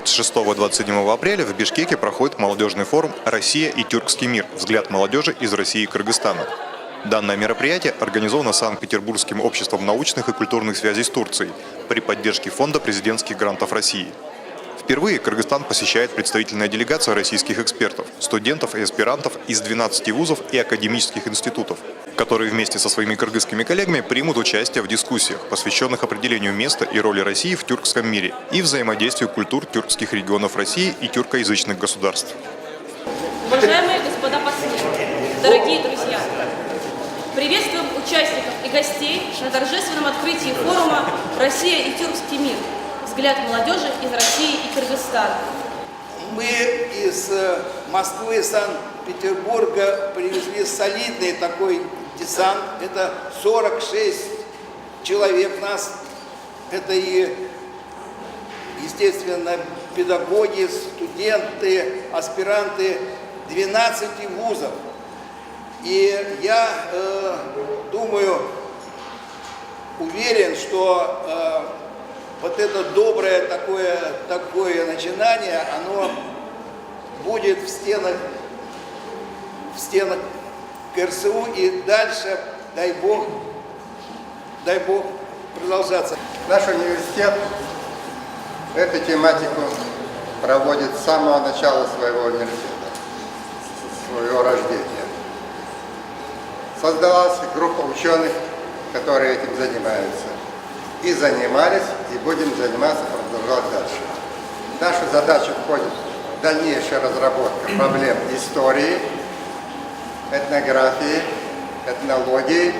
26-27 апреля в Бишкеке проходит молодежный форум «Россия и тюркский мир. Взгляд молодежи из России и Кыргызстана». Данное мероприятие организовано Санкт-Петербургским обществом научных и культурных связей с Турцией при поддержке Фонда президентских грантов России. Впервые Кыргызстан посещает представительная делегация российских экспертов, студентов и аспирантов из 12 вузов и академических институтов, которые вместе со своими кыргызскими коллегами примут участие в дискуссиях, посвященных определению места и роли России в тюркском мире и взаимодействию культур тюркских регионов России и тюркоязычных государств. Уважаемые господа послы, дорогие друзья! Приветствуем участников и гостей на торжественном открытии форума «Россия и тюркский мир. Взгляд молодежи из России и Кыргызстана». Мы из Москвы и Санкт-Петербурга привезли солидный такой десант. Это 46 человек нас. Это и, естественно, педагоги, студенты, аспиранты 12 вузов. И я думаю, уверен, что вот это доброе такое начинание, оно будет в стенах КРСУ и дальше, дай Бог, продолжаться. Наш университет эту тематику проводит с самого начала своего университета, своего рождения. Создалась группа ученых, которые этим занимаются. И занимались, и будем заниматься, продолжать дальше. В нашу задачу входит дальнейшая разработка проблем истории, этнографии, этнологии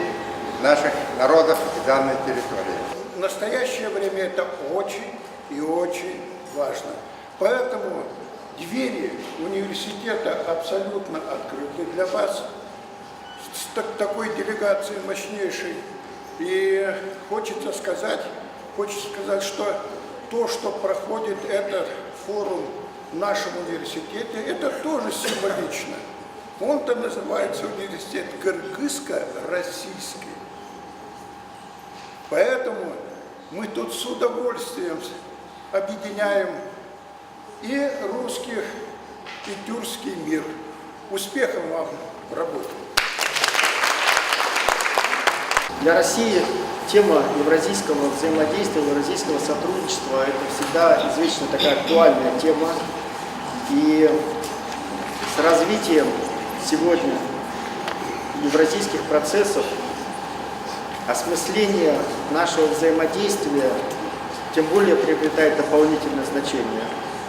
наших народов и данной территории. В настоящее время это очень и очень важно. Поэтому двери университета абсолютно открыты для вас, с такой делегацией мощнейшей. И хочется сказать, что то, что проходит этот форум в нашем университете, это тоже символично. Он-то называется университет кыргызско-российский. Поэтому мы тут с удовольствием объединяем и русских, и тюркский мир. Успехов вам в работе! Для России тема евразийского взаимодействия, евразийского сотрудничества – это всегда извечно такая актуальная тема. И с развитием сегодня евразийских процессов осмысление нашего взаимодействия тем более приобретает дополнительное значение.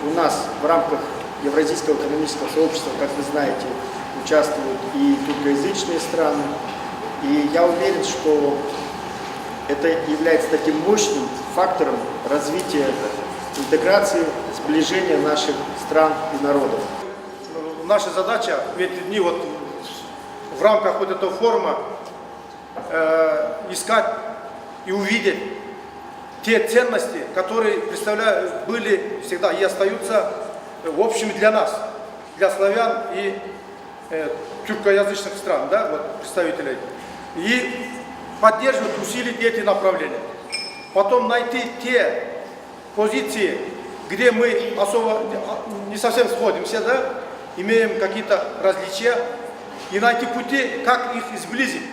У нас в рамках Евразийского экономического сообщества, как вы знаете, участвуют и тюркоязычные страны. И я уверен, что это является таким мощным фактором развития интеграции, сближения наших стран и народов. Наша задача в эти дни вот в рамках вот этого форума искать и увидеть те ценности, которые были всегда и остаются в общем для нас, для славян и тюркоязычных стран, да, вот, представителей. И поддерживать, усилить эти направления. Потом найти те позиции, где мы особо не совсем сходимся, да, имеем какие-то различия, и найти пути, как их сблизить.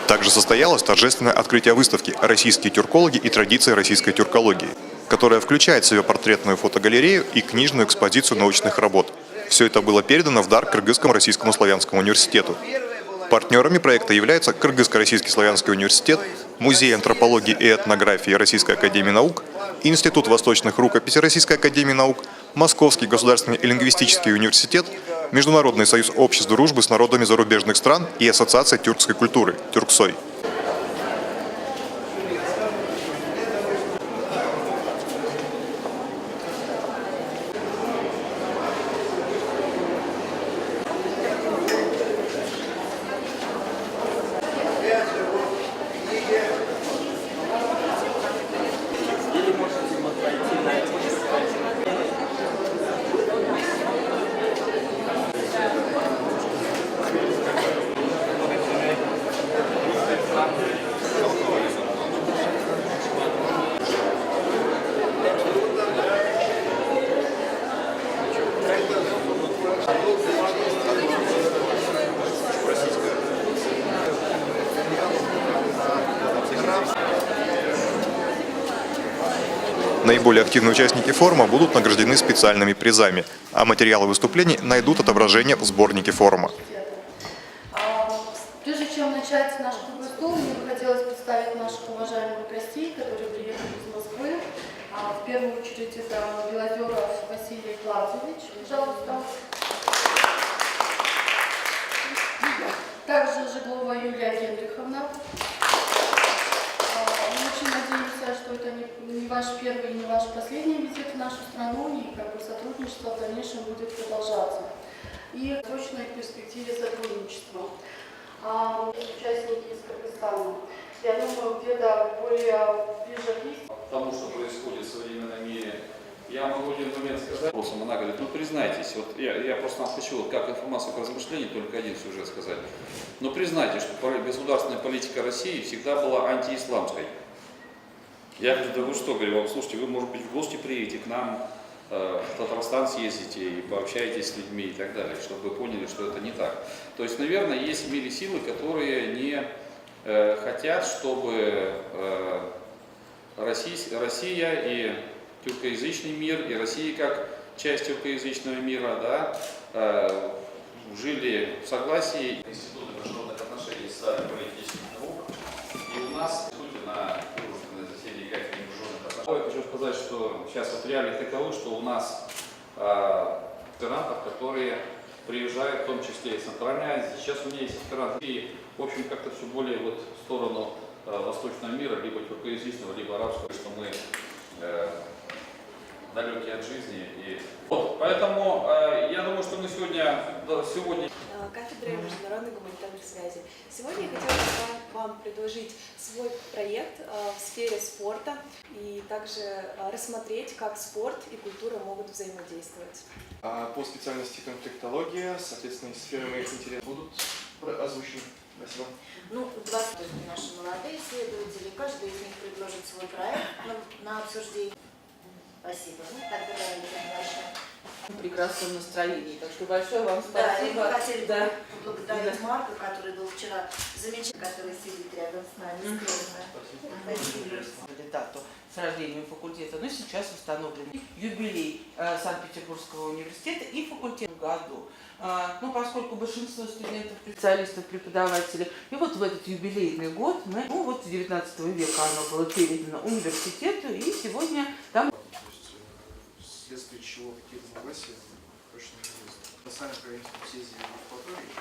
Также состоялось торжественное открытие выставки «Российские тюркологи и традиции российской тюркологии», которая включает в себя портретную фотогалерею и книжную экспозицию научных работ. Все это было передано в дар Кыргызскому российскому славянскому университету. Партнерами проекта являются Кыргызско-российский славянский университет, Музей антропологии и этнографии Российской академии наук, Институт восточных рукописей Российской академии наук, Московский государственный лингвистический университет, Международный союз обществ дружбы с народами зарубежных стран и Ассоциация тюркской культуры «Тюрксой». Наиболее активные участники форума будут награждены специальными призами, а материалы выступлений найдут отображение в сборнике форума. Прежде чем начать наш круглый стол, мне бы хотелось представить наших уважаемых гостей, которые приехали из Москвы. В первую очередь это Белозеров Василий Клавдевич, пожалуйста. Также Жеглова Юлия Генриховна. Мы очень надеемся, что это не ваш первый и не ваш последний визит в нашу страну, и сотрудничество в дальнейшем будет продолжаться. И в точной перспективе сотрудничества. Участники из Кыргызстана. Я думаю, где-то ближе к тому, что происходит в современном мире. Я могу один момент сказать. Вопросом она говорит, признайтесь, я просто вам хочу, как информацию к размышлению, только один сюжет сказать. Но признайте, что государственная политика России всегда была антиисламской. Я говорю, да вы что, говорю, вам, слушайте, вы, может быть, в гости приедете к нам, в Татарстан съездите и пообщаетесь с людьми и так далее, чтобы вы поняли, что это не так. То есть, наверное, есть в мире силы, которые не хотят, чтобы Россия и тюркоязычный мир, и Россия как часть тюркоязычного мира, да, жили в согласии. Институты международных отношений с политических наук, и у нас на дружественное заседание кафедры международных отношений. Я хочу сказать, что сейчас вот реалии таковы, что у нас аспирантов, которые приезжают, в том числе и с Центральной Азии. Сейчас у меня есть аспиранты, и, в общем, как-то все более вот в сторону восточного мира, либо тюркоязычного, либо арабского, что мы далекие от жизни. И вот, поэтому я думаю, что мы сегодня кафедра международной гуманитарной связи. Сегодня я хотела вам предложить свой проект в сфере спорта и также рассмотреть, как спорт и культура могут взаимодействовать. По специальности конфликтология, соответственно, сферы моих интересов будут озвучены. Спасибо. 20 наши молодые исследователи, каждый из них предложит свой проект на обсуждение. Спасибо. Тогда давайте дальше. В прекрасном настроении, так что большое вам спасибо. Да, и мы хотели бы поблагодарить Марка, который был вчера замечательный, который сидит рядом с нами. Спасибо. Кандидату с рождением факультета, но сейчас установлен юбилей Санкт-Петербургского университета и факультета в году. Поскольку большинство студентов, специалистов, преподавателей, и вот в этот юбилейный год, с 19 века оно было передано университету, и сегодня там... Вследствие чего какие разногласия, точно неизвестно. На самом правительственном съезде в Евпатории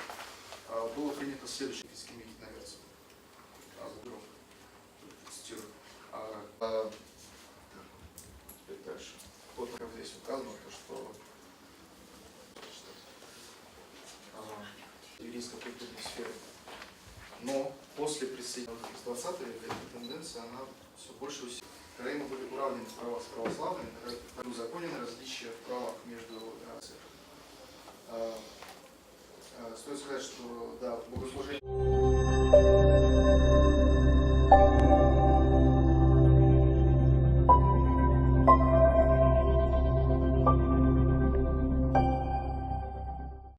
было принято следующее физическими единоверцем. Цитирую. Теперь дальше. Вот как здесь указано, что еврейской культурной сферы. Но после присоединения с 20 века эта тенденция, она все больше усиливается. Когда мы были уравнены права с православными, узаконены различия в правах